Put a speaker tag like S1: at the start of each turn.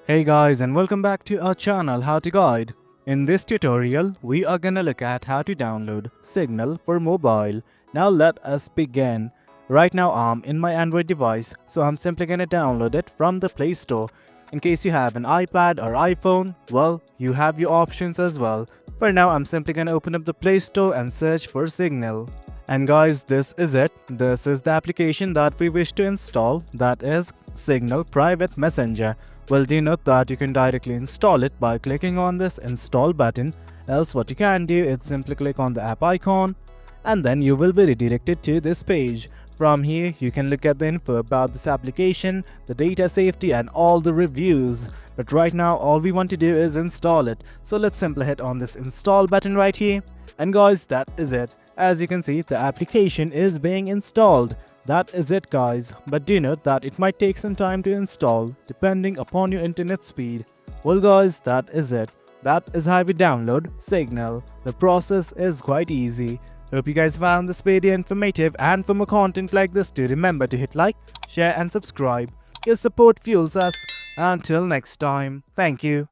S1: Hey guys, and welcome back to our channel How to Guide. In this tutorial, we are gonna look at how to download Signal for mobile. Now let us begin. Right now I'm in my Android device, so I'm simply gonna download it from the Play Store. In case you have an iPad or iPhone, well, you have your options as well. For now, I'm simply gonna open up the Play Store and search for Signal. And guys, this is it. This is the application that we wish to install, that is Signal Private Messenger. Well, do note that you can directly install it by clicking on this install button. Else what you can do is simply click on the app icon and then you will be redirected to this page. From here, you can look at the info about this application, the data safety and all the reviews. But right now, all we want to do is install it. So let's simply hit on this install button right here. And guys, that is it. As you can see, the application is being installed. That is it guys, but do note that it might take some time to install depending upon your internet speed. Well guys, that is it. That is how we download Signal. The process is quite easy. Hope you guys found this video informative, and for more content like this, do remember to hit like, share and subscribe. Your support fuels us. Until next time, thank you.